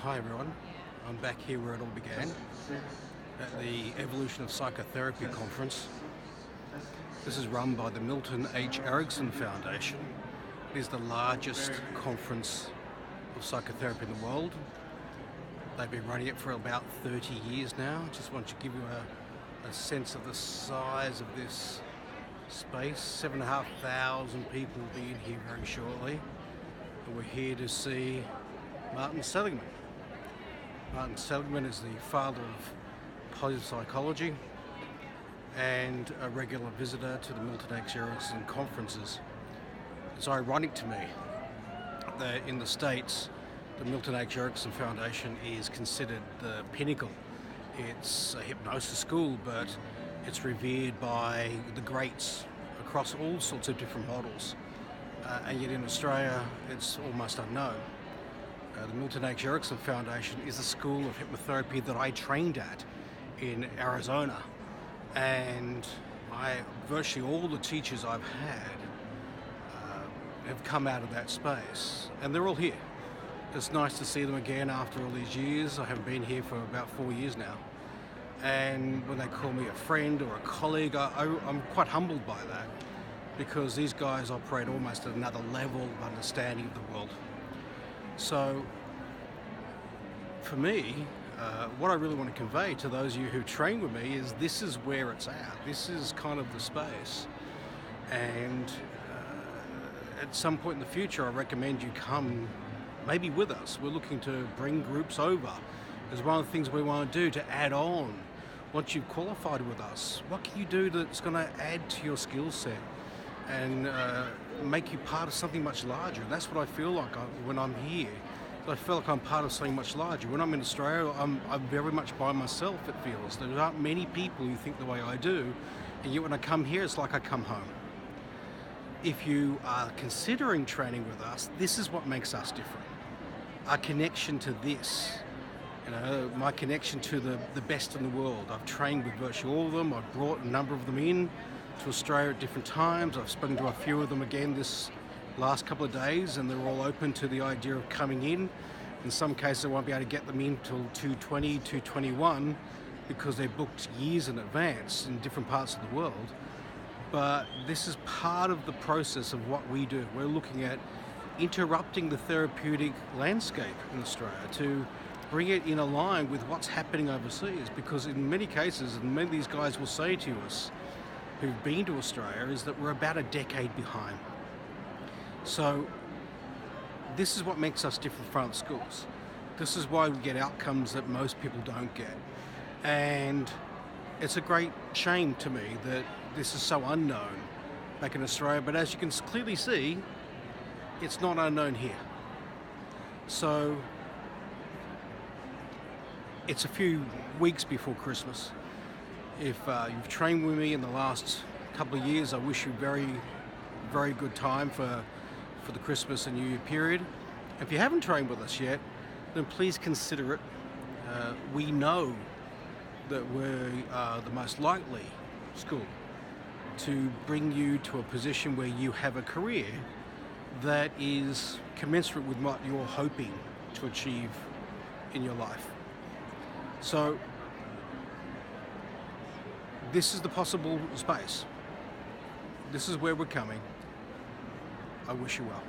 Hi everyone, I'm back here where it all began, at the Evolution of Psychotherapy conference. This is run by the Milton H. Erickson Foundation. It is the largest conference of psychotherapy in the world. They've been running it for about 30 years now. Just want to give you a sense of the size of this space. 7,500 people will be in here very shortly. And we're here to see Martin Seligman. Martin Seligman is the father of positive psychology and a regular visitor to the Milton H. Erickson conferences. It's ironic to me that in the States, the Milton H. Erickson Foundation is considered the pinnacle. It's a hypnosis school, but it's revered by the greats across all sorts of different models. And yet in Australia, it's almost unknown. The Milton H. Erickson Foundation is a school of hypnotherapy that I trained at in Arizona. And virtually all the teachers I've had have come out of that space. And they're all here. It's nice to see them again after all these years. I haven't been here for about 4 years now. And when they call me a friend or a colleague, I'm quite humbled by that, because these guys operate almost at another level of understanding of the world. So, for me, what I really want to convey to those of you who train with me is this is where it's at. This is kind of the space. And at some point in the future, I recommend you come maybe with us. We're looking to bring groups over. It's one of the things we want to do to add on. Once you've qualified with us, what can you do that's going to add to your skill set and make you part of something much larger? And that's what I feel like when I'm here. I feel like I'm part of something much larger. When I'm in Australia, I'm very much by myself, it feels. There aren't many people who think the way I do, and yet when I come here, it's like I come home. If you are considering training with us, this is what makes us different. Our connection to this, my connection to the best in the world. I've trained with virtually all of them. I've brought a number of them in to Australia at different times. I've spoken to a few of them again this last couple of days, and they're all open to the idea of coming in. In some cases, I won't be able to get them in till 2020, 2021, because they're booked years in advance in different parts of the world. But this is part of the process of what we do. We're looking at interrupting the therapeutic landscape in Australia to bring it in line with what's happening overseas, because in many cases, and many of these guys will say to us who've been to Australia, is that we're about a decade behind. So this is what makes us different from other schools. This is why we get outcomes that most people don't get. And it's a great shame to me that this is so unknown back in Australia, but as you can clearly see, it's not unknown here. So it's a few weeks before Christmas. If you've trained with me in the last couple of years, I wish you very, very good time for the Christmas and New Year period. If you haven't trained with us yet, then please consider it. We know that we're the most likely school to bring you to a position where you have a career that is commensurate with what you're hoping to achieve in your life. So this is the possible space. This is where we're coming. I wish you well.